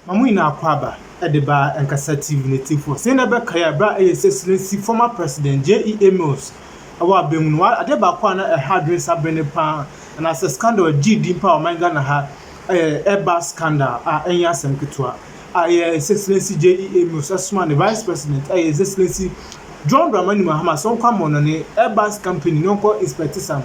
Mamuina Akwaba at the bar and Cassative native for Senator Kaya Bra Excellency former President J.E. Mills. Our Bemua, Adebakwana, a hairdresser, Benepan, and as a scandal, G. Dimpa, Mangana, Airbus scandal, Enya Sęcretly, Excellency J.E. Mills, the Vice President, Excellency John Dramani Mahama, some come on an Airbus company, no call inspector.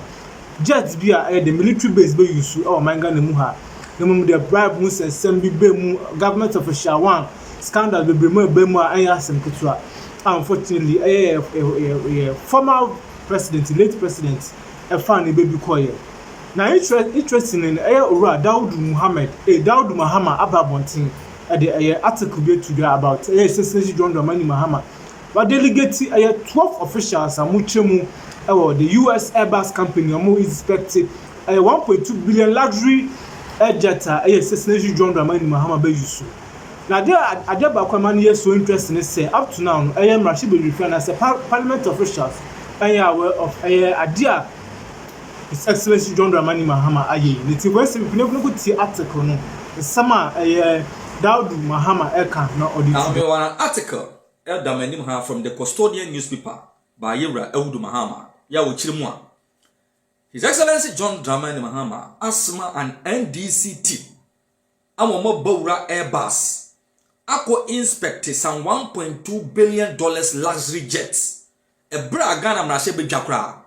Jets be the military base be use or Mangana Muha. The moment the bribe Musa Sembi Bemu, government official one, scandal be Bemu, Enya Sęcretly. Unfortunately, a former president, late president, a funny baby choir. Now, interesting in Ura Daud Muhammad, Daud Mahama Ababontin, at the article be today about Sęcretly John Dramani Mahama. But delegate 12 officials are muchemu the US Airbus company are expected 1.2 billion luxury jet Sęcretly John Dramani Mahama be use. Now there Adebakwa here so interesting say up to now I am Rashid be referred as a parliament officials and are aware of idea His Excellency John Dramani Mahama aye. Nti wese we no go tie article no sama Daud Mahama eka na audit. Now we want an article Dramani Mahama from the Custodian newspaper by Yewra Daud Mahama ya wo chirimwa. His Excellency John Dramani Mahama asma an NDC team amomo bawra Airbus Ako inspect some $1.2 billion luxury jets. A bra Ghana mrashe be jakra.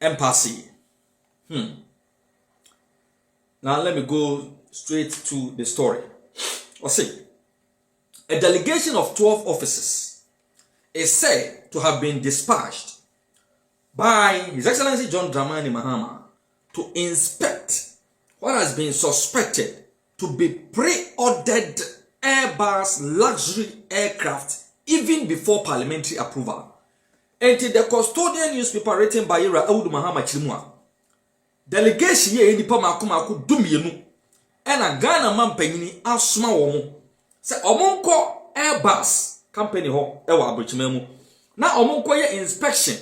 Embassy. Now let me go straight to the story. Or see, a delegation of 12 officers is said to have been dispatched by His Excellency John Dramani Mahama to inspect what has been suspected to be pre-ordered Airbus luxury aircraft even before parliamentary approval. And the Custodian newspaper written by Daud Mahama Chirimwa. Delegation ye nipa maku dumienu. Ena Ghana man panyini asuma womo. Se omonko Airbus company ho ewa abrichimemu. Na omonko ye inspection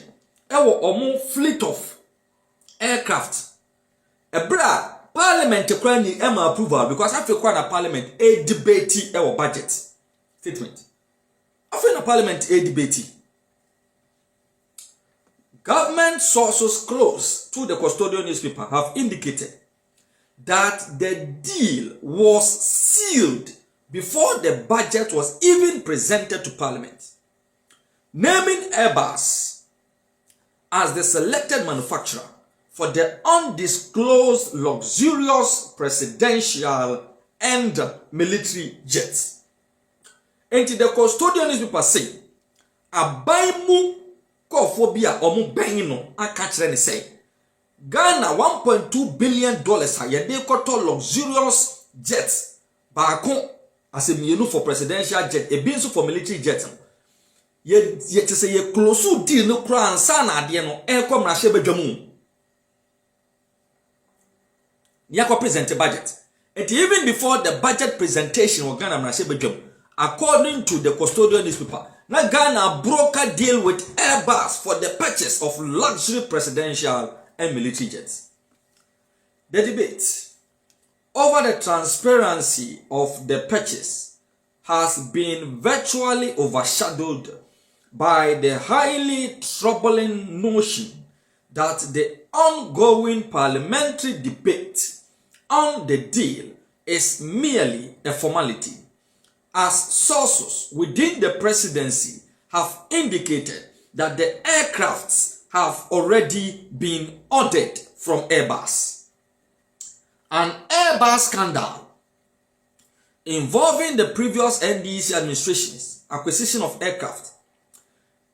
ewa omon fleet of aircraft. Ebra Parliament ni Emma approval because after na Parliament a debate our budget statement. After na Parliament a debate. Government sources close to the Custodian newspaper have indicated that the deal was sealed before the budget was even presented to Parliament, naming Airbus as the selected manufacturer for the undisclosed luxurious presidential and military jets. And the Custodian newspaper say, "Abaimu kophobia omu benino akachre say Ghana $1.2 billion hayede koto luxurious jets baako as a mienu for presidential jet e binso for military jet ye te say ye close deal no kra ansa na ade no e kom na hye badwamu Yako present a budget. And even before the budget presentation of Ghana according to the Custodian newspaper, now Ghana broke a deal with Airbus for the purchase of luxury presidential and military jets. The debate over the transparency of the purchase has been virtually overshadowed by the highly troubling notion that the ongoing parliamentary debate on the deal is merely a formality, as sources within the presidency have indicated that the aircrafts have already been ordered from Airbus. An Airbus scandal involving the previous NDC administration's acquisition of aircraft,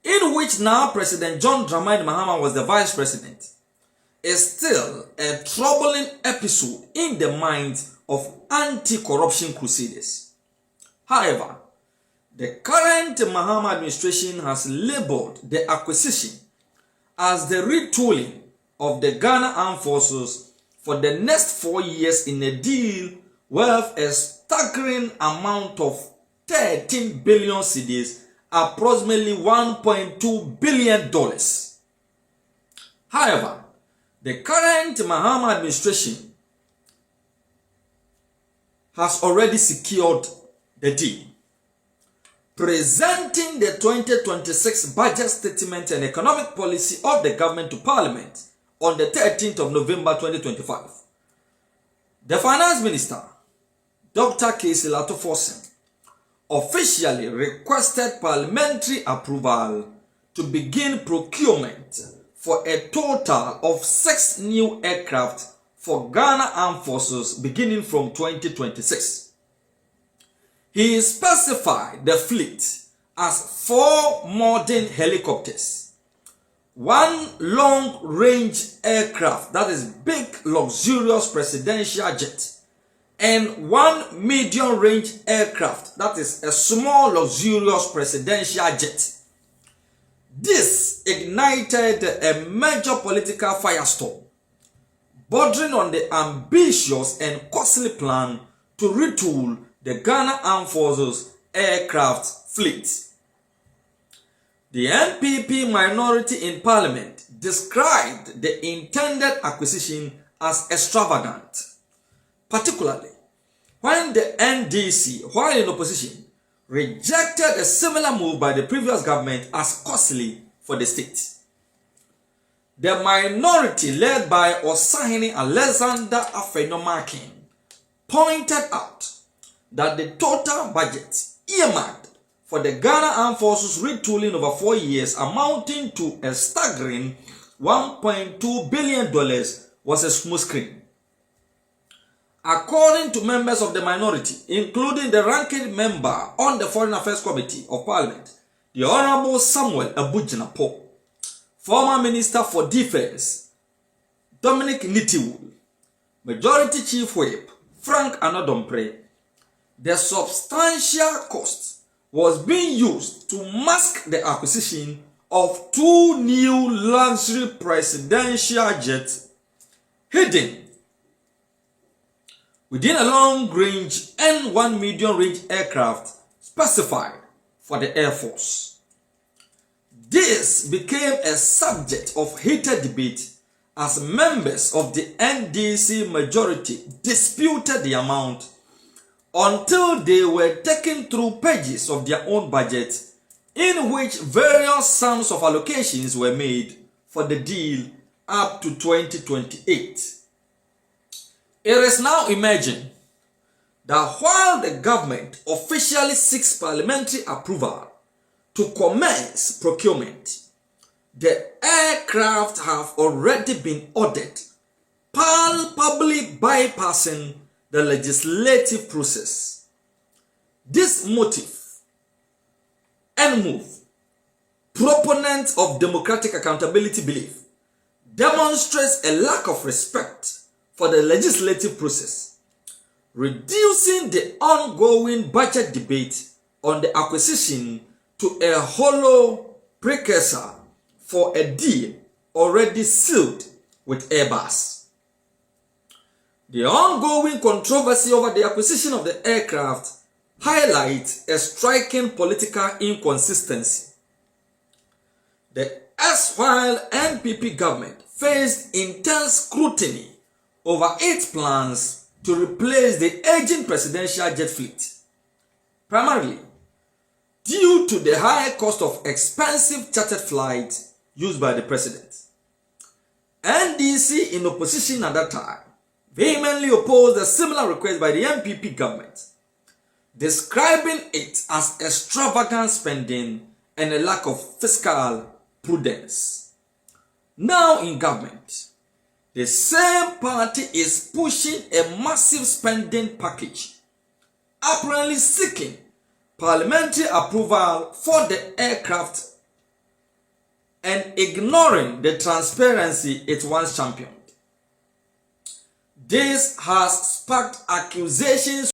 in which now President John Dramani Mahama was the vice president, is still a troubling episode in the minds of anti-corruption crusaders. However, the current Mahama administration has labeled the acquisition as the retooling of the Ghana Armed Forces for the next 4 years in a deal worth a staggering amount of 13 billion cedis, approximately $1.2 billion. However, the current Mahama administration has already secured the deal, presenting the 2026 budget statement and economic policy of the government to Parliament on the 13th of November 2025. The Finance Minister, Dr. Sęcretly Forsen, officially requested parliamentary approval to begin procurement for a total of 6 new aircraft for Ghana Armed Forces beginning from 2026. He specified the fleet as 4 modern helicopters, 1 long-range aircraft, that is big luxurious presidential jet, and 1 medium-range aircraft, that is a small luxurious presidential jet. This ignited a major political firestorm, bordering on the ambitious and costly plan to retool the Ghana Armed Forces aircraft fleet. The NPP minority in Parliament described the intended acquisition as extravagant, particularly when the NDC, while in opposition, rejected a similar move by the previous government as costly for the state. The minority, led by Osahene Alexander Afenomakin, pointed out that the total budget earmarked for the Ghana Armed Forces retooling over 4 years, amounting to a staggering $1.2 billion, was a smokescreen. According to members of the minority, including the ranking member on the Foreign Affairs Committee of Parliament, the Honorable Samuel Abujinapo, former Minister for Defense Dominic Nitiwul, Majority Chief Whip Frank Anodompre, the substantial cost was being used to mask the acquisition of 2 new luxury presidential jets hidden within a long-range and 1 medium-range aircraft specified for the Air Force. This became a subject of heated debate as members of the NDC majority disputed the amount until they were taken through pages of their own budget in which various sums of allocations were made for the deal up to 2028. It is now emerging that while the government officially seeks parliamentary approval to commence procurement, the aircraft have already been ordered, palpably bypassing the legislative process. This motive and move, proponents of democratic accountability believe, demonstrates a lack of respect for the legislative process, reducing the ongoing budget debate on the acquisition to a hollow precursor for a deal already sealed with Airbus. The ongoing controversy over the acquisition of the aircraft highlights a striking political inconsistency. The erstwhile NPP government faced intense scrutiny over its plans to replace the aging presidential jet fleet, primarily due to the high cost of expensive chartered flights used by the president. NDC in opposition at that time vehemently opposed a similar request by the NPP government, describing it as extravagant spending and a lack of fiscal prudence. Now in government, the same party is pushing a massive spending package, apparently seeking parliamentary approval for the aircraft and ignoring the transparency it once championed. This has sparked accusations